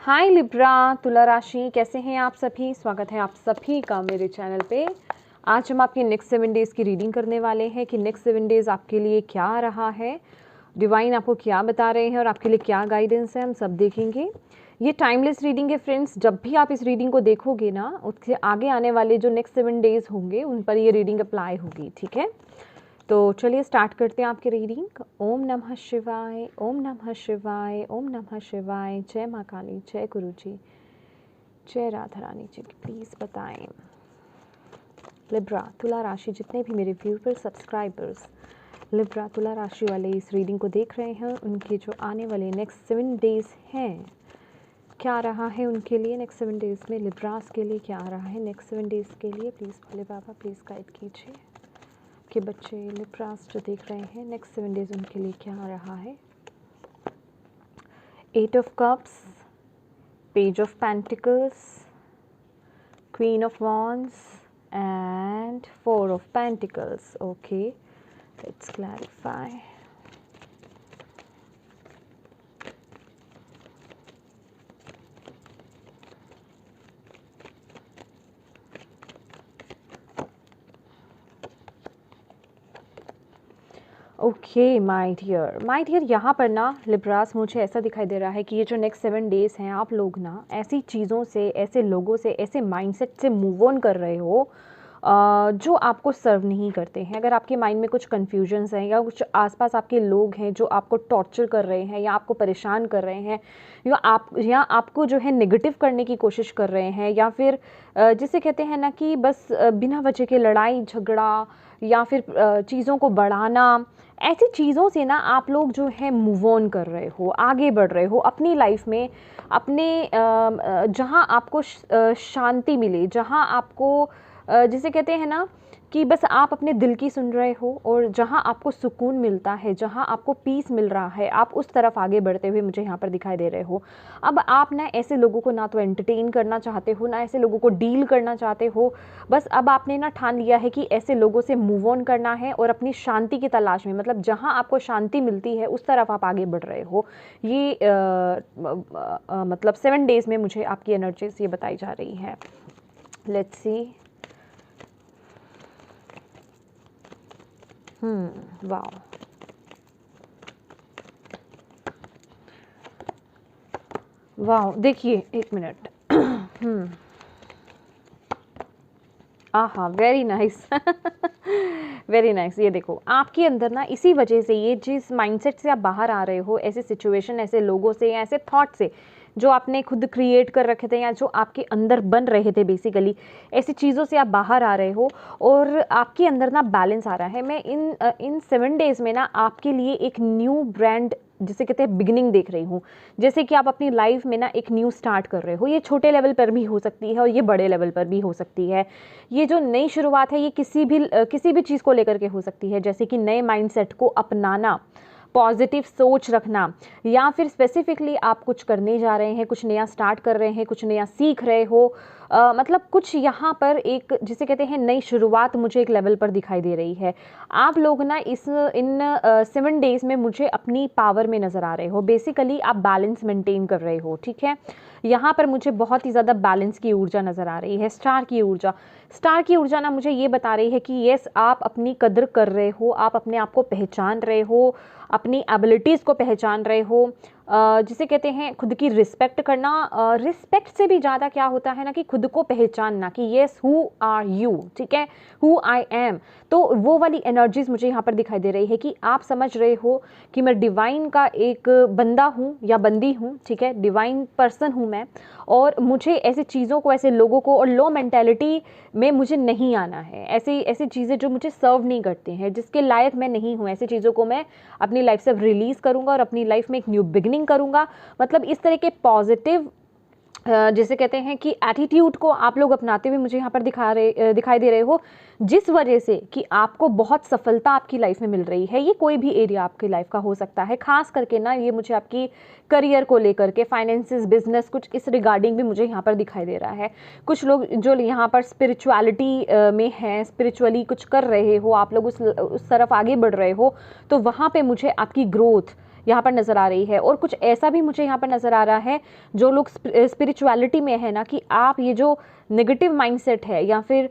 हाय Libra, तुला राशि, कैसे हैं आप सभी। स्वागत है आप सभी का मेरे चैनल पे। आज हम आपके नेक्स्ट 7 डेज़ की रीडिंग करने वाले हैं कि नेक्स्ट 7 डेज़ आपके लिए क्या रहा है, डिवाइन आपको क्या बता रहे हैं और आपके लिए क्या गाइडेंस है, हम सब देखेंगे। ये टाइमलेस रीडिंग है फ्रेंड्स। जब भी आप इस रीडिंग को देखोगे ना, उसके आगे आने वाले जो नेक्स्ट 7 डेज़ होंगे उन पर ये रीडिंग अप्लाई होगी, ठीक है। तो चलिए स्टार्ट करते हैं आपकी रीडिंग। ओम नमः शिवाय, ओम नमः शिवाय, ओम नमः शिवाय। जय माँ काली, जय गुरु जी, जय राधा रानी जी। प्लीज़ बताएं लिब्रा तुला राशि, जितने भी मेरे व्यूअर्स सब्सक्राइबर्स लिब्रा तुला राशि वाले इस रीडिंग को देख रहे हैं, उनके जो आने वाले नेक्स्ट 7 डेज़ हैं, क्या रहा है उनके लिए नेक्स्ट 7 डेज़ में। लिब्रास के लिए क्या रहा है नेक्स्ट 7 डेज़ के लिए। Please Bhole Baba please guide कीजिए कि बच्चे लिब्रास जो देख रहे हैं नेक्स्ट 7 डेज़ उनके लिए क्या रहा है। 8 of cups, page of pentacles, queen of wands and 4 of pentacles. Okay, let's clarify. Okay my dear यहाँ पर ना लिब्रास मुझे ऐसा दिखाई दे रहा है कि ये जो नेक्स्ट 7 डेज़ हैं आप लोग ना ऐसी चीज़ों से, ऐसे लोगों से, ऐसे माइंडसेट से मूव ऑन कर रहे हो जो आपको सर्व नहीं करते हैं। अगर आपके माइंड में कुछ कन्फ्यूजन्स हैं या कुछ आसपास आपके लोग हैं जो आपको टॉर्चर कर रहे हैं या आपको परेशान कर रहे हैं या आपको जो है नेगेटिव करने की कोशिश कर रहे हैं, या फिर जिसे कहते हैं ना कि बस बिना वजह के लड़ाई झगड़ा या फिर चीज़ों को बढ़ाना, ऐसी चीज़ों से ना आप लोग जो है मूव ऑन कर रहे हो, आगे बढ़ रहे हो अपनी लाइफ में। अपने जहाँ आपको शांति मिले, जहाँ आपको जिसे कहते हैं ना कि बस आप अपने दिल की सुन रहे हो और जहाँ आपको सुकून मिलता है, जहाँ आपको पीस मिल रहा है, आप उस तरफ आगे बढ़ते हुए मुझे यहाँ पर दिखाई दे रहे हो। अब आप ना ऐसे लोगों को ना तो एंटरटेन करना चाहते हो, ना ऐसे लोगों को डील करना चाहते हो। बस अब आपने ना ठान लिया है कि ऐसे लोगों से मूव ऑन करना है और अपनी शांति की तलाश में, मतलब जहाँ आपको शांति मिलती है उस तरफ आप आगे बढ़ रहे हो। ये मतलब 7 डेज़ में मुझे आपकी एनर्जीज ये बताई जा रही है। Let's see. वाओ, वाओ, देखिए एक मिनट। आहा, वेरी नाइस, वेरी नाइस। ये देखो आपके अंदर ना इसी वजह से, ये जिस माइंडसेट से आप बाहर आ रहे हो, ऐसे सिचुएशन, ऐसे लोगों से या ऐसे थॉट से जो आपने खुद क्रिएट कर रखे थे या जो आपके अंदर बन रहे थे, बेसिकली ऐसी चीज़ों से आप बाहर आ रहे हो और आपके अंदर ना बैलेंस आ रहा है। मैं इन 7 डेज़ में ना आपके लिए एक न्यू ब्रांड, जिसे कहते हैं बिगिनिंग, देख रही हूँ। जैसे कि आप अपनी लाइफ में ना एक न्यू स्टार्ट कर रहे हो। ये छोटे लेवल पर भी हो सकती है और ये बड़े लेवल पर भी हो सकती है। ये जो नई शुरुआत है ये किसी भी चीज़ को लेकर के हो सकती है, जैसे कि नए माइंडसेट को अपनाना, पॉजिटिव सोच रखना, या फिर स्पेसिफिकली आप कुछ करने जा रहे हैं, कुछ नया स्टार्ट कर रहे हैं, कुछ नया सीख रहे हो। मतलब कुछ यहाँ पर एक, जिसे कहते हैं नई शुरुआत, मुझे एक लेवल पर दिखाई दे रही है। आप लोग ना इन 7 डेज़ में मुझे अपनी पावर में नज़र आ रहे हो। बेसिकली आप बैलेंस मेंटेन कर रहे हो, ठीक है। यहाँ पर मुझे बहुत ही ज़्यादा बैलेंस की ऊर्जा नज़र आ रही है, स्टार की ऊर्जा ना मुझे ये बता रही है कि येस, आप अपनी कदर कर रहे हो, आप अपने आप को पहचान रहे हो, अपनी एबिलिटीज़ को पहचान रहे हो। जिसे कहते हैं खुद की रिस्पेक्ट करना। रिस्पेक्ट से भी ज़्यादा क्या होता है ना कि खुद को पहचानना कि येस, हु आर यू, ठीक है, हु आई एम। तो वो वाली एनर्जीज मुझे यहाँ पर दिखाई दे रही है कि आप समझ रहे हो कि मैं डिवाइन का एक बंदा हूँ या बंदी हूँ, ठीक है, डिवाइन पर्सन हूँ मैं, और मुझे ऐसी चीज़ों को, ऐसे लोगों को और लो मेंटेलिटी में मुझे नहीं आना है। ऐसी चीज़ें जो मुझे सर्व नहीं करती हैं, जिसके लायक मैं नहीं हूँ, ऐसी चीज़ों को मैं अपनी लाइफ से रिलीज़ करूँगा और अपनी लाइफ में एक न्यू बिगनिंग करूँगा। मतलब इस तरह के पॉजिटिव जिसे कहते हैं कि एटीट्यूड को आप लोग अपनाते हुए मुझे यहाँ पर दिखाई दे रहे हो, जिस वजह से कि आपको बहुत सफलता आपकी लाइफ में मिल रही है। ये कोई भी एरिया आपकी लाइफ का हो सकता है, खास करके ना ये मुझे आपकी करियर को लेकर के, फाइनेंसेस, बिजनेस, कुछ इस रिगार्डिंग भी मुझे यहाँ पर दिखाई दे रहा है। कुछ लोग जो यहाँ पर स्पिरिचुअलिटी में हैं, स्पिरिचुअली कुछ कर रहे हो, आप लोग उस तरफ आगे बढ़ रहे हो, तो वहाँ पे मुझे आपकी ग्रोथ यहाँ पर नज़र आ रही है। और कुछ ऐसा भी मुझे यहाँ पर नज़र आ रहा है, जो लोग स्पिरिचुअलिटी में है ना, कि आप ये जो नेगेटिव माइंडसेट है या फिर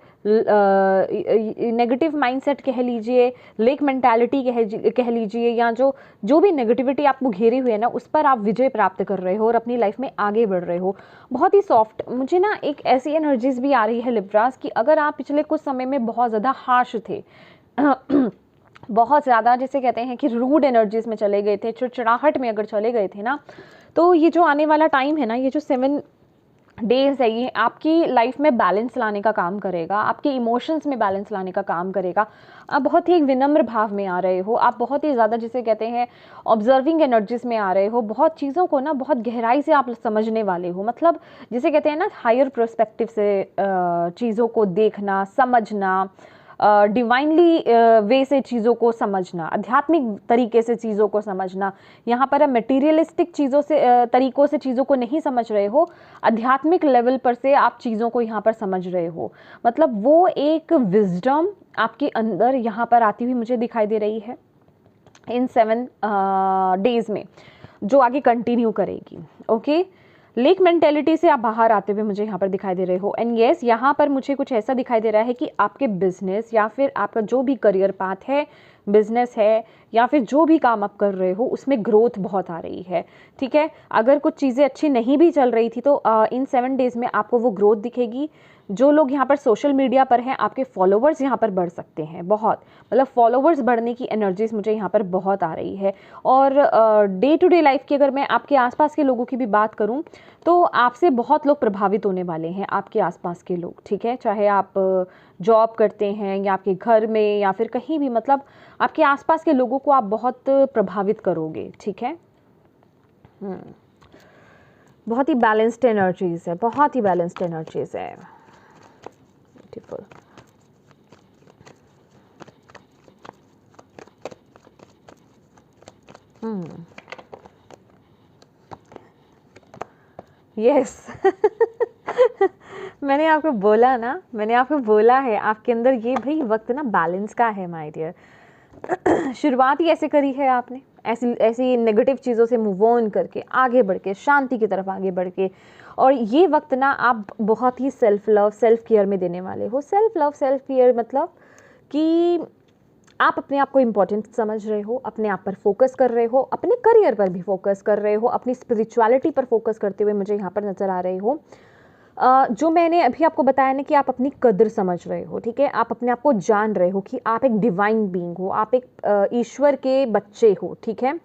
नेगेटिव माइंडसेट कह लीजिए, लेक मेंटालिटी कह लीजिए, या जो भी नेगेटिविटी आपको घेरी हुई है ना, उस पर आप विजय प्राप्त कर रहे हो और अपनी लाइफ में आगे बढ़ रहे हो। बहुत ही सॉफ्ट मुझे ना एक ऐसी एनर्जीज भी आ रही है लिब्रास कि अगर आप पिछले कुछ समय में बहुत ज़्यादा हार्श थे बहुत ज़्यादा जिसे कहते हैं कि रूड एनर्जीज में चले गए थे, चिड़चिड़ाहट में अगर चले गए थे ना, तो ये जो आने वाला टाइम है ना, ये जो 7 डेज है, ये आपकी लाइफ में बैलेंस लाने का काम करेगा, आपके इमोशंस में बैलेंस लाने का काम करेगा। आप बहुत ही एक विनम्र भाव में आ रहे हो, आप बहुत ही ज़्यादा जिसे कहते हैं ऑब्जर्विंग एनर्जीज में आ रहे हो, बहुत चीज़ों को ना बहुत गहराई से आप समझने वाले हो, मतलब जिसे कहते हैं ना हायर पर्सपेक्टिव से चीज़ों को देखना, समझना, डिवाइनली वे से चीज़ों को समझना, आध्यात्मिक तरीके से चीज़ों को समझना। यहाँ पर आप मटेरियलिस्टिक चीज़ों से तरीकों से चीज़ों को नहीं समझ रहे हो, आध्यात्मिक लेवल पर से आप चीज़ों को यहाँ पर समझ रहे हो। मतलब वो एक विजडम आपके अंदर यहाँ पर आती हुई मुझे दिखाई दे रही है इन 7 डेज में, जो आगे कंटिन्यू करेगी। ओके, लेक मेंटेलिटी से आप बाहर आते हुए मुझे यहाँ पर दिखाई दे रहे हो। एंड येस, यहाँ पर मुझे कुछ ऐसा दिखाई दे रहा है कि आपके बिजनेस या फिर आपका जो भी करियर पाथ है, बिजनेस है या फिर जो भी काम आप कर रहे हो, उसमें ग्रोथ बहुत आ रही है। ठीक है, अगर कुछ चीज़ें अच्छी नहीं भी चल रही थी तो इन 7 डेज में आपको वो ग्रोथ दिखेगी। जो लोग यहाँ पर सोशल मीडिया पर हैं, आपके फॉलोवर्स यहाँ पर बढ़ सकते हैं बहुत, मतलब फॉलोवर्स बढ़ने की एनर्जीज मुझे यहाँ पर बहुत आ रही है। और डे टू डे लाइफ की अगर मैं आपके आसपास के लोगों की भी बात करूँ तो आपसे बहुत लोग प्रभावित होने वाले हैं, आपके आसपास के लोग। ठीक है, चाहे आप जॉब करते हैं या आपके घर में या फिर कहीं भी, मतलब आपके आसपास के लोगों को आप बहुत प्रभावित करोगे। ठीक है, बहुत ही बैलेंस्ड एनर्जीज है, बहुत ही बैलेंस्ड एनर्जीज है। ब्यूटीफुल। यस मैंने आपको बोला ना, मैंने आपको बोला है आपके अंदर ये भाई वक्त ना बैलेंस का है माय डियर। शुरुआत ही ऐसे करी है आपने, ऐसी ऐसी नेगेटिव चीज़ों से मूव ऑन करके आगे बढ़ के शांति की तरफ आगे बढ़ के। और ये वक्त ना आप बहुत ही सेल्फ लव, सेल्फ केयर में देने वाले हो। सेल्फ लव, सेल्फ केयर मतलब कि आप अपने आप को इम्पोर्टेंट समझ रहे हो, अपने आप पर फोकस कर रहे हो, अपने करियर पर भी फोकस कर रहे हो, अपनी स्पिरिचुअलिटी पर फोकस करते हुए मुझे यहाँ पर नज़र आ रहे हो। जो मैंने अभी आपको बताया ना कि आप अपनी कदर समझ रहे हो। ठीक है, आप अपने आप को जान रहे हो कि आप एक डिवाइन बीइंग हो, आप एक ईश्वर के बच्चे हो। ठीक है,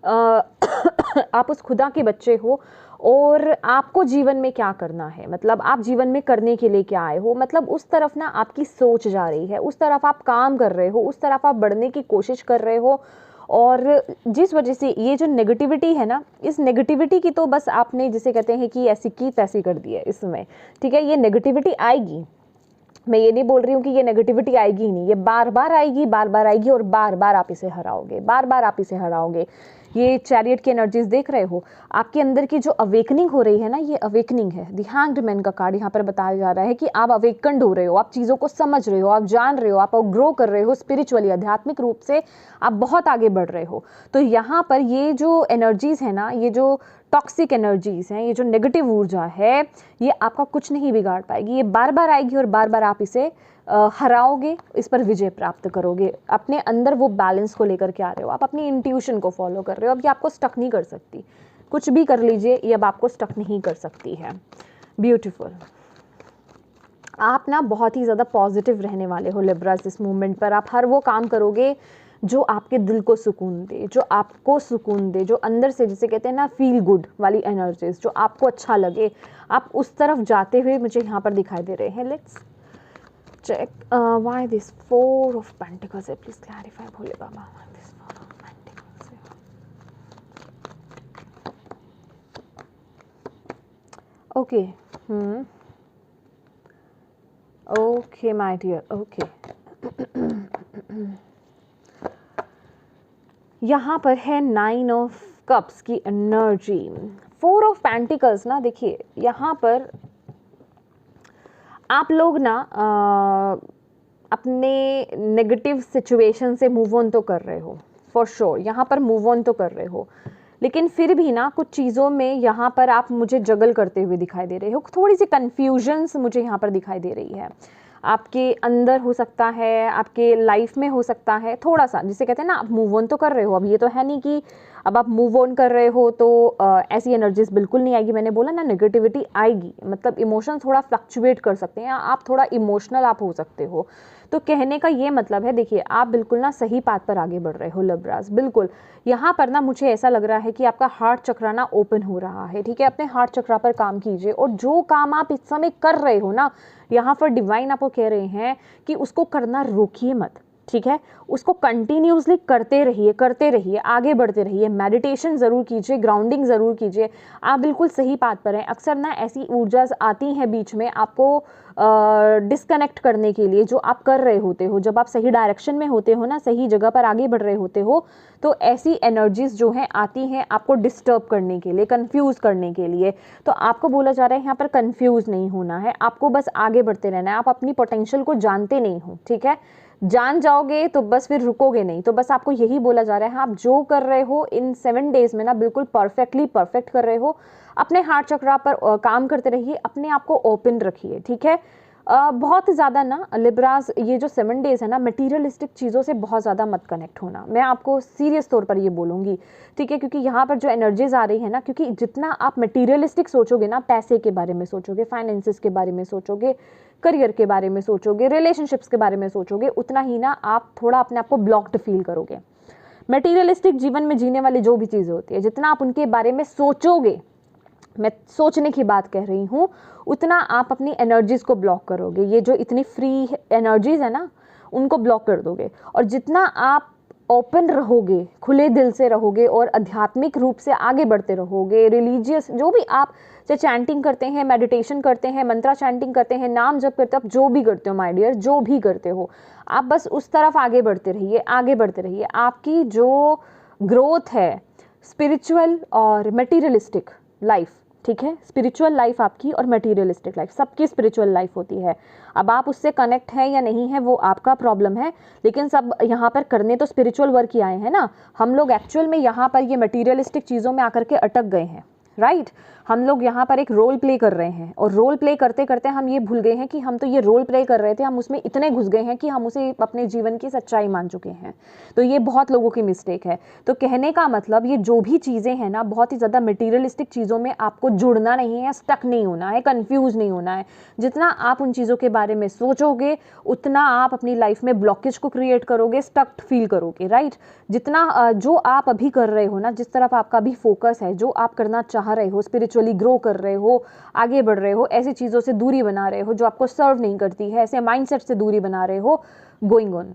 आप उस खुदा के बच्चे हो और आपको जीवन में क्या करना है, मतलब आप जीवन में करने के लिए क्या आए हो, मतलब उस तरफ ना आपकी सोच जा रही है, उस तरफ आप काम कर रहे हो, उस तरफ आप बढ़ने की कोशिश कर रहे हो। और जिस वजह से ये जो नेगेटिविटी है ना, इस नेगेटिविटी की तो बस आपने जिसे कहते हैं कि ऐसी की तैसी कर दी है इसमें। ठीक है, ये नेगेटिविटी आएगी, मैं ये नहीं बोल रही हूँ कि ये नेगेटिविटी आएगी ही नहीं, ये बार बार आएगी, बार बार आएगी और बार बार आप इसे हराओगे, बार बार आप इसे हराओगे। ये चैरियट की एनर्जीज देख रहे हो, आपके अंदर की जो अवेकनिंग हो रही है ना, ये अवेकनिंग है। द हैंग्ड मैन का कार्ड यहाँ पर बताया जा रहा है कि आप अवेकन्ड हो रहे हो, आप चीज़ों को समझ रहे हो, आप जान रहे हो, आप ग्रो कर रहे हो स्पिरिचुअली, आध्यात्मिक रूप से आप बहुत आगे बढ़ रहे हो। तो यहाँ पर ये जो एनर्जीज है ना, ये जो टॉक्सिक एनर्जीज हैं, ये जो नेगेटिव ऊर्जा है, ये आपका कुछ नहीं बिगाड़ पाएगी। ये बार बार आएगी और बार बार आप इसे हराओगे, इस पर विजय प्राप्त करोगे। अपने अंदर वो बैलेंस को लेकर के आ रहे हो, आप अपनी इंट्यूशन को फॉलो कर रहे हो। अब ये आपको स्टक नहीं कर सकती, कुछ भी कर लीजिए, ये अब आपको स्टक नहीं कर सकती है। ब्यूटीफुल। आप ना बहुत ही ज़्यादा पॉजिटिव रहने वाले हो लिब्रास इस मूवमेंट पर। आप हर वो काम करोगे जो आपके दिल को सुकून दे, जो आपको सुकून दे, जो अंदर से जिसे कहते हैं ना फील गुड वाली एनर्जीज, जो आपको अच्छा लगे, आप उस तरफ जाते हुए मुझे यहाँ पर दिखाई दे रहे हैं। Let's check why this 4 of pentacles है, please clarify Bhole Baba why this 4 of pentacles है। Okay, okay my dear, okay. यहाँ पर है 9 ऑफ कप्स की एनर्जी। 4 ऑफ पेंटिकल्स ना, देखिए यहाँ पर आप लोग ना अपने नेगेटिव सिचुएशन से मूव ऑन तो कर रहे हो। फॉर श्योर यहाँ पर मूव ऑन तो कर रहे हो, लेकिन फिर भी ना कुछ चीज़ों में यहाँ पर आप मुझे जगल करते हुए दिखाई दे रहे हो, थोड़ी सी कन्फ्यूजन्स मुझे यहाँ पर दिखाई दे रही है। आपके अंदर हो सकता है, आपके लाइफ में हो सकता है, थोड़ा सा जिसे कहते हैं ना आप मूव ऑन तो कर रहे हो। अब ये तो है नहीं कि अब आप मूव ऑन कर रहे हो तो ऐसी एनर्जीज बिल्कुल नहीं आएगी। मैंने बोला ना नेगेटिविटी आएगी, मतलब इमोशन थोड़ा फ्लक्चुएट कर सकते हैं, आप थोड़ा इमोशनल आप हो सकते हो। तो कहने का ये मतलब है, देखिए आप बिल्कुल ना सही पाथ पर आगे बढ़ रहे हो लिब्रास, बिल्कुल। यहाँ पर ना मुझे ऐसा लग रहा है कि आपका हार्ट चक्रा ना ओपन हो रहा है, ठीक है। अपने हार्ट चक्रा पर काम कीजिए, और जो काम आप इस समय कर रहे हो ना, यहाँ पर डिवाइन आपको कह रहे हैं कि उसको करना रोकिए मत, ठीक है। उसको कंटिन्यूसली करते रहिए, आगे बढ़ते रहिए। मेडिटेशन ज़रूर कीजिए, ग्राउंडिंग ज़रूर कीजिए। आप बिल्कुल सही पाथ पर हैं। अक्सर ना ऐसी ऊर्जा आती हैं बीच में आपको डिस्कनेक्ट करने के लिए, जो आप कर रहे होते हो। जब आप सही डायरेक्शन में होते हो ना, सही जगह पर आगे बढ़ रहे होते हो, तो ऐसी एनर्जीज जो हैं आती हैं आपको डिस्टर्ब करने के लिए, कंफ्यूज करने के लिए। तो आपको बोला जा रहा है यहाँ पर कंफ्यूज नहीं होना है, आपको बस आगे बढ़ते रहना है। आप अपनी पोटेंशियल को जानते नहीं हो, ठीक है। जान जाओगे तो बस फिर रुकोगे नहीं। तो बस आपको यही बोला जा रहा है, आप जो कर रहे हो इन 7 डेज में ना बिल्कुल परफेक्टली परफेक्ट कर रहे हो। अपने हार्ट चक्रा पर काम करते रहिए, अपने आप को ओपन रखिए, ठीक है। बहुत ज़्यादा ना लिब्रास, ये जो 7 डेज है ना, मटीरियलिस्टिक चीज़ों से बहुत ज़्यादा मत कनेक्ट होना, मैं आपको सीरियस तौर पर ये बोलूँगी, ठीक है। क्योंकि यहाँ पर जो एनर्जीज आ रही है ना, क्योंकि जितना आप मटीरियलिस्टिक सोचोगे ना, पैसे के बारे में सोचोगे, फाइनेंसिस के बारे में सोचोगे, करियर के बारे में सोचोगे, रिलेशनशिप्स के बारे में सोचोगे, उतना ही ना आप थोड़ा अपने आप को ब्लॉक्ड फील करोगे। मटीरियलिस्टिक जीवन में जीने वाली जो भी चीज़ें होती है, जितना आप उनके बारे में सोचोगे, मैं सोचने की बात कह रही हूँ, उतना आप अपनी एनर्जीज को ब्लॉक करोगे। ये जो इतनी फ्री एनर्जीज है ना, उनको ब्लॉक कर दोगे। और जितना आप ओपन रहोगे, खुले दिल से रहोगे और आध्यात्मिक रूप से आगे बढ़ते रहोगे, रिलीजियस जो भी आप चाहे चैंटिंग करते हैं, मेडिटेशन करते हैं, मंत्रा चैंटिंग करते हैं, नाम जप करते हो, आप जो भी करते हो माय डियर, जो भी करते हो, आप बस उस तरफ आगे बढ़ते रहिए, आगे बढ़ते रहिए। आपकी जो ग्रोथ है स्पिरिचुअल और मटीरियलिस्टिक लाइफ, ठीक है, स्पिरिचुअल लाइफ आपकी और मटेरियलिस्टिक लाइफ, सबकी स्पिरिचुअल लाइफ होती है। अब आप उससे कनेक्ट हैं या नहीं है वो आपका प्रॉब्लम है, लेकिन सब यहाँ पर करने तो स्पिरिचुअल वर्क ही आए हैं ना। हम लोग एक्चुअल में यहाँ पर ये मटेरियलिस्टिक चीज़ों में आकर के अटक गए हैं, राइट। हम लोग यहाँ पर एक रोल प्ले कर रहे हैं, और रोल प्ले करते करते हम ये भूल गए हैं कि हम तो ये रोल प्ले कर रहे थे, हम उसमें इतने घुस गए हैं कि हम उसे अपने जीवन की सच्चाई मान चुके हैं। तो ये बहुत लोगों की मिस्टेक है। तो कहने का मतलब, ये जो भी चीज़ें हैं ना, बहुत ही ज़्यादा मटीरियलिस्टिक चीज़ों में आपको जुड़ना नहीं है, स्टक नहीं होना है, कन्फ्यूज नहीं होना है। जितना आप उन चीज़ों के बारे में सोचोगे, उतना आप अपनी लाइफ में ब्लॉकेज को क्रिएट करोगे, स्टक्ड फील करोगे, राइट। जितना जो आप अभी कर रहे हो ना, जिस तरफ आपका भी फोकस है, जो आप करना चाह रहे हो, स्पिरिचुअली ग्रो कर रहे हो, आगे बढ़ रहे हो, ऐसी चीज़ों से दूरी बना रहे हो जो आपको सर्व नहीं करती है, ऐसे माइंडसेट से दूरी बना रहे हो, गोइंग ऑन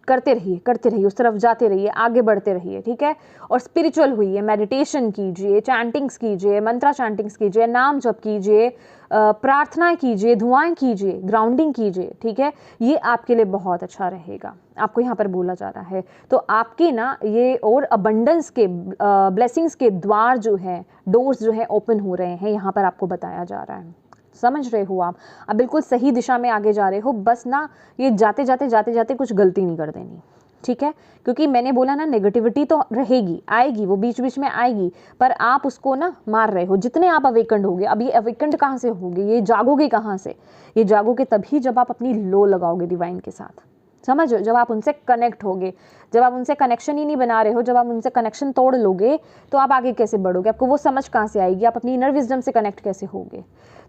करते रहिए, उस तरफ जाते रहिए, आगे बढ़ते रहिए, ठीक है। और स्पिरिचुअल हुई, मेडिटेशन कीजिए, चैंटिंग्स कीजिए, मंत्रा चैंटिंग्स कीजिए, नाम जप कीजिए, प्रार्थना कीजिए, दुआएं कीजिए, ग्राउंडिंग कीजिए, ठीक है। ये आपके लिए बहुत अच्छा रहेगा, आपको यहाँ पर बोला जा रहा है। तो आपके ना ये और अबंडेंस के ब्लेसिंग्स के द्वार जो हैं, डोर्स जो हैं ओपन हो रहे हैं, यहाँ पर आपको बताया जा रहा है। समझ रहे हो आप बिल्कुल सही दिशा में आगे जा रहे हो। बस ना ये जाते जाते कुछ गलती नहीं कर देनी, ठीक है। क्योंकि मैंने बोला ना, नेगेटिविटी तो रहेगी, आएगी, वो बीच बीच में आएगी, पर आप उसको ना मार रहे हो। जितने आप अवेकंड होगे, अब ये अवेकंड कहाँ से होगे, ये जागोगे कहाँ से, ये जागोगे तभी जब आप अपनी लो लगाओगे डिवाइन के साथ, समझो, जब आप उनसे कनेक्ट होगे। जब आप उनसे कनेक्शन ही नहीं बना रहे हो, जब आप उनसे कनेक्शन तोड़ लोगे, तो आप आगे कैसे बढ़ोगे, आपको वो समझ कहाँ से आएगी, आप अपनी इनर विजडम से कनेक्ट कैसे होगे।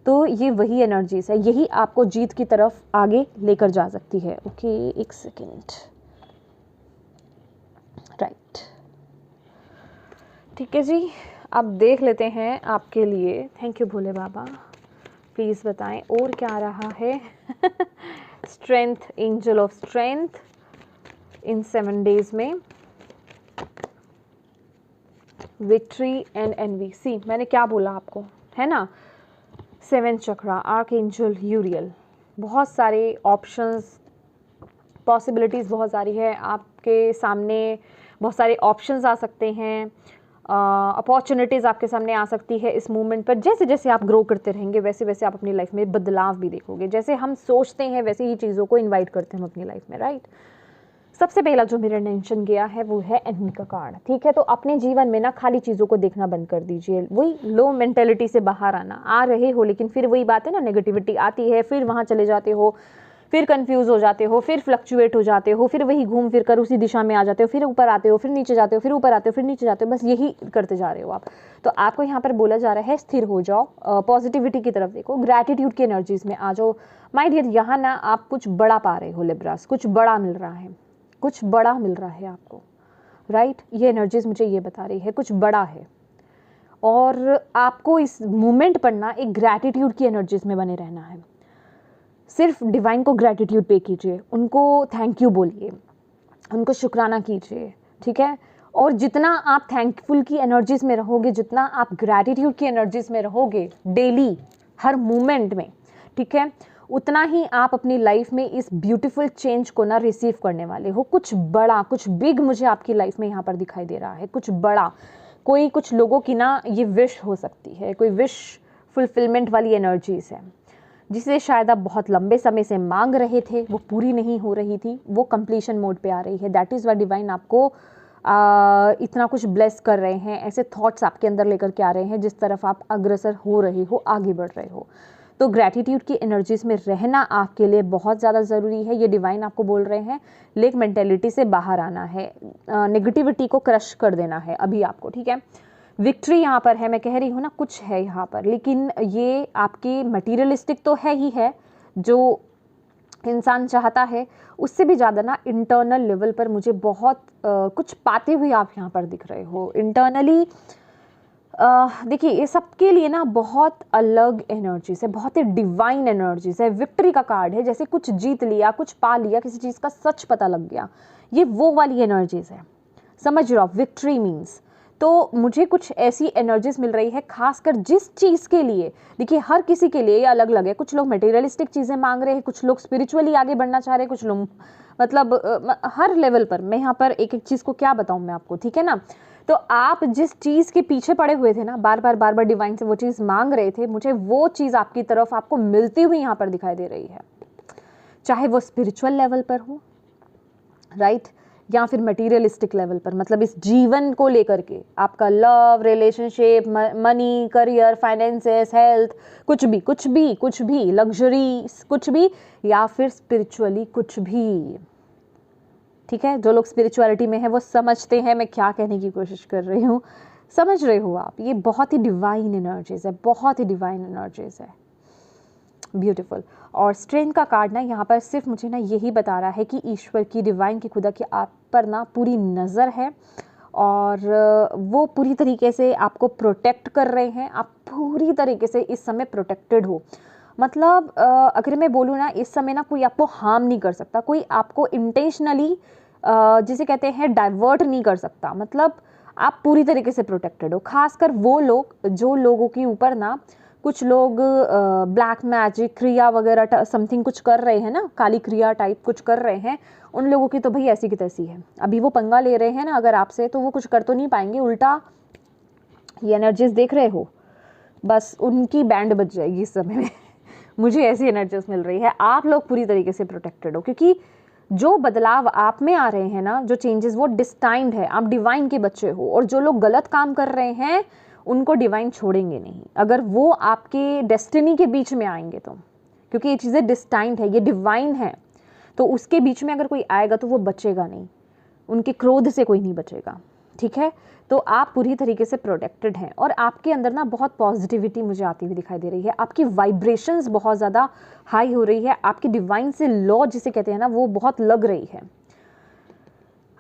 तो ये वही एनर्जीज है, यही आपको जीत की तरफ आगे लेकर जा सकती है। ओके, एक सेकेंड, राइट, ठीक है जी। अब देख लेते हैं आपके लिए। Thank you Bhole Baba, please बताएं और क्या आ रहा है। Strength, angel of strength in 7 days में, विक्ट्री एंड एनवी। सी, मैंने क्या बोला आपको, है ना, 7 चक्रा, आर्क एंजल यूरियल, बहुत सारे ऑप्शंस, पॉसिबिलिटीज़ बहुत सारी है आपके सामने, बहुत सारे ऑप्शंस आ सकते हैं, अपॉर्चुनिटीज़ आपके सामने आ सकती है इस मूवमेंट पर। जैसे जैसे आप ग्रो करते रहेंगे, वैसे वैसे आप अपनी लाइफ में बदलाव भी देखोगे। जैसे हम सोचते हैं वैसे ही चीज़ों को इन्वाइट करते हैं हम अपनी लाइफ में, राइट। सबसे पहला जो मेरा मेंशन गया है वो है एनमी का कार्ड, ठीक है। तो अपने जीवन में ना खाली चीज़ों को देखना बंद कर दीजिए, वही लो मेंटेलिटी से बाहर आना, आ रहे हो लेकिन फिर वही बात है ना, नेगेटिविटी आती है, फिर वहाँ चले जाते हो, फिर कंफ्यूज हो जाते हो, फिर फ्लक्चुएट हो जाते हो, फिर वही घूम फिर कर उसी दिशा में आ जाते हो, फिर ऊपर आते हो, फिर नीचे जाते हो, फिर ऊपर आते हो, फिर नीचे जाते हो, बस यही करते जा रहे हो आप। तो आपको यहाँ पर बोला जा रहा है स्थिर हो जाओ, पॉजिटिविटी की तरफ देखो, ग्रैटिट्यूड की एनर्जीज में आ जाओ माय डियर। यहाँ ना आप कुछ बड़ा पा रहे हो लिब्रास, कुछ बड़ा मिल रहा है, कुछ बड़ा मिल रहा है आपको, राइट। ये एनर्जीज मुझे ये बता रही है कुछ बड़ा है, और आपको इस मोमेंट पर ना एक ग्रैटिट्यूड की एनर्जीज में बने रहना है। सिर्फ डिवाइन को ग्रैटिट्यूड पे कीजिए, उनको थैंक यू बोलिए, उनको शुक्राना कीजिए, ठीक है। और जितना आप थैंकफुल की एनर्जीज में रहोगे, जितना आप ग्रैटिट्यूड की एनर्जीज में रहोगे डेली हर मोमेंट में, ठीक है, उतना ही आप अपनी लाइफ में इस ब्यूटीफुल चेंज को ना रिसीव करने वाले हो। कुछ बड़ा, कुछ बिग मुझे आपकी लाइफ में यहाँ पर दिखाई दे रहा है, कुछ बड़ा। कोई कुछ लोगों की ना ये विश हो सकती है, कोई विश फुलफिलमेंट वाली एनर्जीज है, जिसे शायद आप बहुत लंबे समय से मांग रहे थे, वो पूरी नहीं हो रही थी, वो कंप्लीशन मोड पे आ रही है। दैट इज़ व्हाई डिवाइन आपको इतना कुछ ब्लेस कर रहे हैं, ऐसे थॉट्स आपके अंदर लेकर के आ रहे हैं जिस तरफ आप अग्रसर हो रहे हो, आगे बढ़ रहे हो। तो ग्रैटिट्यूड की एनर्जीज में रहना आपके लिए बहुत ज़्यादा ज़रूरी है। ये डिवाइन आपको बोल रहे हैं लेक मेंटेलिटी से बाहर आना है, नेगेटिविटी को क्रश कर देना है अभी आपको, ठीक है। विक्ट्री यहाँ पर है, मैं कह रही हूँ ना कुछ है यहाँ पर, लेकिन ये आपकी मटीरियलिस्टिक तो है ही है जो इंसान चाहता है, उससे भी ज़्यादा ना इंटरनल लेवल पर मुझे बहुत कुछ पाते हुए आप यहाँ पर दिख रहे हो इंटरनली। देखिए ये सबके लिए ना बहुत अलग एनर्जीज है, बहुत ही डिवाइन एनर्जीज है। विक्ट्री का कार्ड है, जैसे कुछ जीत लिया, कुछ पा लिया, किसी चीज़ का सच पता लग गया, ये वो वाली एनर्जीज है, समझ रहे हो आप, विक्ट्री मीन्स। तो मुझे कुछ ऐसी एनर्जीज मिल रही है, खासकर जिस चीज़ के लिए, देखिए हर किसी के लिए ये अलग अलग है। कुछ लोग मटेरियलिस्टिक चीज़ें मांग रहे हैं, कुछ लोग स्पिरिचुअली आगे बढ़ना चाह रहे हैं, कुछ लोग मतलब हर लेवल पर। मैं यहाँ पर एक एक चीज़ को क्या बताऊँ मैं आपको, ठीक है ना। तो आप जिस चीज़ के पीछे पड़े हुए थे ना, बार बार डिवाइन से वो चीज़ मांग रहे थे, मुझे वो चीज़ आपकी तरफ आपको मिलती हुई यहाँ पर दिखाई दे रही है, चाहे वो स्पिरिचुअल लेवल पर हो, राइट, या फिर मटीरियलिस्टिक लेवल पर, मतलब इस जीवन को लेकर के आपका love, relationship, money, career, finances, health, कुछ भी कुछ भी कुछ भी, लग्जरी कुछ भी, या फिर स्पिरिचुअली कुछ भी, ठीक है। जो लोग स्पिरिचुअलिटी में है वो समझते हैं मैं क्या कहने की कोशिश कर रही हूँ, समझ रहे हो आप। ये बहुत ही डिवाइन एनर्जीज है, बहुत ही डिवाइन एनर्जीज है, ब्यूटीफुल। और स्ट्रेंथ का कार्ड ना यहाँ पर सिर्फ मुझे ना यही बता रहा है कि ईश्वर की, डिवाइन की, खुदा की आप पर ना पूरी नज़र है, और वो पूरी तरीके से आपको प्रोटेक्ट कर रहे हैं। आप पूरी तरीके से इस समय प्रोटेक्टेड हो, मतलब अगर मैं बोलूँ ना, इस समय ना कोई आपको हार्म नहीं कर सकता, कोई आपको इंटेंशनली जिसे कहते हैं डाइवर्ट नहीं कर सकता, मतलब आप पूरी तरीके से प्रोटेक्टेड हो। खासकर वो लोग, जो लोगों के ऊपर ना कुछ लोग ब्लैक मैजिक क्रिया वगैरह समथिंग कुछ कर रहे हैं ना, काली क्रिया टाइप कुछ कर रहे हैं, उन लोगों की तो भाई ऐसी की तैसी है। अभी वो पंगा ले रहे हैं ना अगर आपसे, तो वो कुछ कर तो नहीं पाएंगे, उल्टा ये एनर्जीज देख रहे हो, बस उनकी बैंड बज जाएगी इस समय में मुझे ऐसी एनर्जीज मिल रही है। आप लोग पूरी तरीके से प्रोटेक्टेड हो, क्योंकि जो बदलाव आप में आ रहे हैं ना, जो चेंजेस, वो डिस्टाइंड है, आप डिवाइन के बच्चे हो। और जो लोग गलत काम कर रहे हैं उनको डिवाइन छोड़ेंगे नहीं, अगर वो आपके डेस्टिनी के बीच में आएंगे तो, क्योंकि ये चीज़ें डिस्टाइंड है, ये डिवाइन है, तो उसके बीच में अगर कोई आएगा तो वो बचेगा नहीं, उनके क्रोध से कोई नहीं बचेगा, ठीक है। तो आप पूरी तरीके से प्रोटेक्टेड हैं, और आपके अंदर ना बहुत पॉजिटिविटी मुझे आती हुई दिखाई दे रही है, आपकी वाइब्रेशंस बहुत ज़्यादा हाई हो रही है, आपकी डिवाइन से लॉ जिसे कहते हैं ना वो बहुत लग रही है,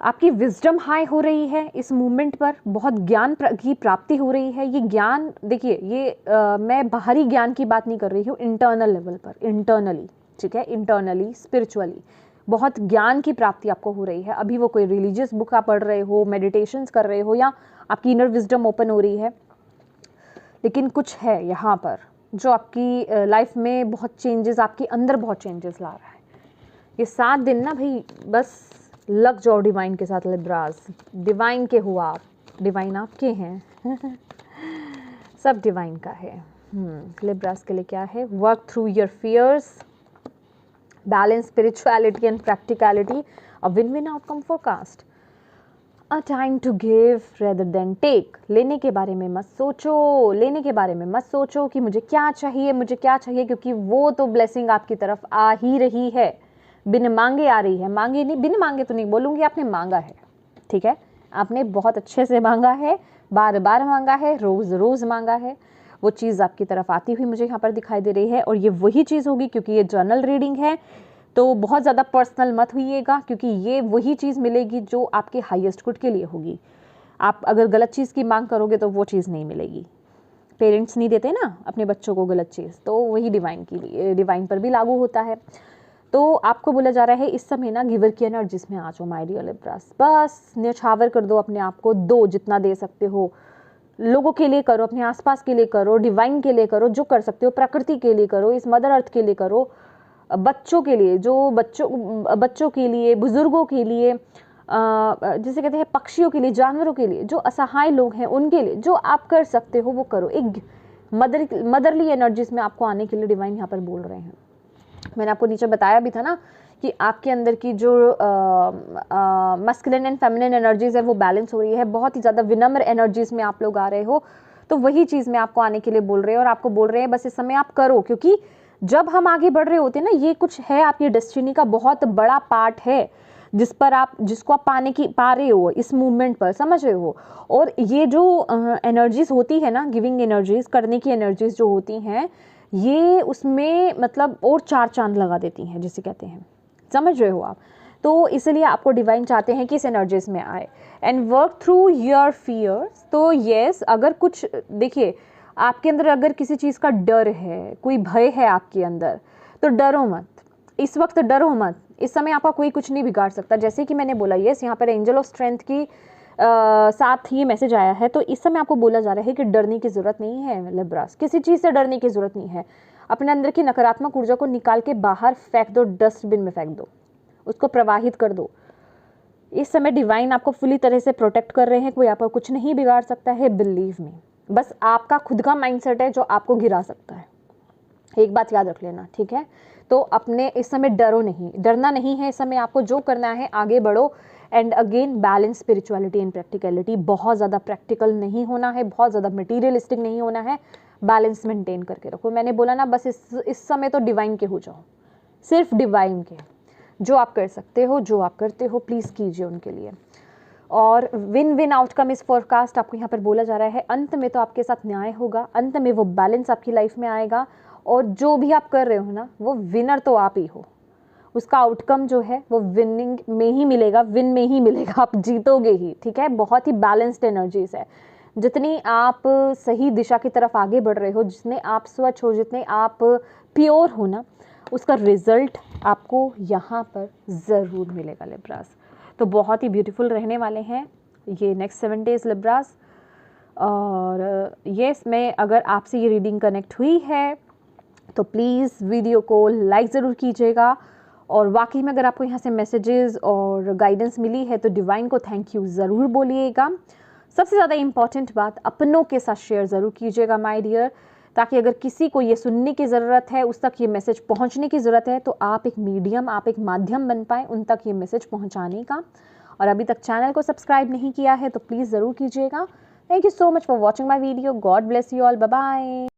आपकी विजडम हाई हो रही है इस मूवमेंट पर, बहुत ज्ञान की प्राप्ति हो रही है। ये ज्ञान देखिए, ये मैं बाहरी ज्ञान की बात नहीं कर रही हूँ, इंटरनल लेवल पर, इंटरनली, ठीक है, इंटरनली स्पिरिचुअली बहुत ज्ञान की प्राप्ति आपको हो रही है। अभी वो कोई रिलीजियस बुक आप पढ़ रहे हो, मेडिटेशंस कर रहे हो, या आपकी इनर विजडम ओपन हो रही है, लेकिन कुछ है यहाँ पर जो आपकी लाइफ में बहुत चेंजेस, आपके अंदर बहुत चेंजेस ला रहा है। ये 7 दिन ना भाई बस लग जाओ डिवाइन के साथ, लिब्रास डिवाइन के हो आप, डिवाइन आपके हैं सब डिवाइन का है। लिब्रास के लिए क्या है, work through your fears, balance, spirituality and practicality, a win-win outcome forecast. A time to give rather than take. लेने के बारे में मत सोचो, लेने के बारे में मत सोचो कि मुझे क्या चाहिए, मुझे क्या चाहिए, क्योंकि वो तो ब्लेसिंग आपकी तरफ आ ही रही है, बिन मांगे आ रही है। मांगे नहीं, बिन मांगे तो नहीं बोलूँगी, आपने मांगा है, ठीक है, आपने बहुत अच्छे से मांगा है, बार बार मांगा है, रोज़ रोज़ मांगा है, वो चीज़ आपकी तरफ आती हुई मुझे यहाँ पर दिखाई दे रही है। और ये वही चीज़ होगी, क्योंकि ये जर्नल रीडिंग है तो बहुत ज़्यादा पर्सनल मत होइएगा, क्योंकि ये वही चीज़ मिलेगी जो आपके हाईएस्ट गुड के लिए होगी। आप अगर गलत चीज़ की मांग करोगे तो वो चीज़ नहीं मिलेगी। पेरेंट्स नहीं देते ना अपने बच्चों को गलत चीज़, तो वही डिवाइन पर भी लागू होता है। तो आपको बोला जा रहा है इस समय ना गिवर की एनर्जीज में आ जाओ माय डियर लिब्रास, बस न्यौछावर कर दो अपने आप को, दो जितना दे सकते हो, लोगों के लिए करो, अपने आसपास के लिए करो, डिवाइन के लिए करो, जो कर सकते हो, प्रकृति के लिए करो, इस मदर अर्थ के लिए करो, बच्चों के लिए, जो बच्चों के लिए, बुजुर्गों के लिए, जिसे कहते हैं पक्षियों के लिए, जानवरों के लिए, जो असहाय लोग हैं उनके लिए, जो आप कर सकते हो वो करो। एक मदरली एनर्जीज में आपको आने के लिए डिवाइन यहाँ पर बोल रहे हैं। मैंने आपको नीचे बताया भी था ना कि आपके अंदर की जो मस्कुलिन एंड फेमिनिन एनर्जीज है वो बैलेंस हो रही है, बहुत ही ज़्यादा विनम्र एनर्जीज में आप लोग आ रहे हो, तो वही चीज़ में आपको आने के लिए बोल रहे हैं। और आपको बोल रहे हैं बस इस समय आप करो, क्योंकि जब हम आगे बढ़ रहे होते हैं ना, ये कुछ है आपकी डेस्टिनी का बहुत बड़ा पार्ट है जिसको आप पा रहे हो इस मूवमेंट पर, समझ रहे हो। और ये जो एनर्जीज होती है ना, गिविंग एनर्जीज, करने की एनर्जीज जो होती हैं, ये उसमें मतलब और चार चांद लगा देती हैं, जिसे कहते हैं, समझ रहे हो आप। तो इसलिए आपको डिवाइन चाहते हैं कि इस एनर्जीज में आए and work through your fears. तो यस, अगर कुछ देखिए आपके अंदर अगर किसी चीज़ का डर है, कोई भय है आपके अंदर, तो डरो मत, इस वक्त डरो मत, इस समय आपका कोई कुछ नहीं बिगाड़ सकता। जैसे कि मैंने बोला, यस यहाँ पर एंजल ऑफ स्ट्रेंथ की साथ ये मैसेज आया है, तो इस समय आपको बोला जा रहा है कि डरने की ज़रूरत नहीं है लिब्रास, किसी चीज़ से डरने की ज़रूरत नहीं है। अपने अंदर की नकारात्मक ऊर्जा को निकाल के बाहर फेंक दो, डस्टबिन में फेंक दो, उसको प्रवाहित कर दो। इस समय डिवाइन आपको फुली तरह से प्रोटेक्ट कर रहे हैं, कोई आपका कुछ नहीं बिगाड़ सकता है, बिलीव मी। बस आपका खुद का माइंडसेट है जो आपको गिरा सकता है, एक बात याद रख लेना, ठीक है। तो अपने इस समय डरो नहीं, डरना नहीं है, इस समय आपको जो करना है आगे बढ़ो। And again balance spirituality and practicality, बहुत ज़्यादा प्रैक्टिकल नहीं होना है, बहुत ज़्यादा मटीरियलिस्टिक नहीं होना है, बैलेंस मेंटेन करके रखो। मैंने बोला ना, बस इस समय तो डिवाइन के हो जाओ, सिर्फ डिवाइन के, जो आप कर सकते हो, जो आप करते हो, प्लीज़ कीजिए उनके लिए। और विन विन आउटकम इस फोरकास्ट आपको यहाँ पर बोला जा रहा है, अंत में तो आपके साथ न्याय होगा, अंत में वो बैलेंस आपकी लाइफ में आएगा, और जो भी आप कर रहे हो ना, वो विनर तो आप ही हो, उसका आउटकम जो है वो विनिंग में ही मिलेगा, विन में ही मिलेगा, आप जीतोगे ही, ठीक है। बहुत ही बैलेंस्ड एनर्जीज है, जितनी आप सही दिशा की तरफ आगे बढ़ रहे हो, जितने आप स्वच्छ हो, जितने आप प्योर हो ना, उसका रिजल्ट आपको यहाँ पर ज़रूर मिलेगा लिब्रास। तो बहुत ही ब्यूटीफुल रहने वाले हैं ये नेक्स्ट 7 डेज लिब्रास। और येस, मैं अगर आपसे ये रीडिंग कनेक्ट हुई है तो प्लीज़ वीडियो को लाइक ज़रूर कीजिएगा, और वाकई में अगर आपको यहाँ से मैसेजेस और गाइडेंस मिली है तो डिवाइन को थैंक यू ज़रूर बोलिएगा। सबसे ज़्यादा इम्पॉर्टेंट बात, अपनों के साथ शेयर ज़रूर कीजिएगा माय डियर, ताकि अगर किसी को ये सुनने की ज़रूरत है, उस तक ये मैसेज पहुँचने की ज़रूरत है, तो आप एक मीडियम, आप एक माध्यम बन पाएँ उन तक ये मैसेज पहुँचाने का। और अभी तक चैनल को सब्सक्राइब नहीं किया है तो प्लीज़ ज़रूर कीजिएगा। Thank you so much for watching my video. God bless you all, bye bye.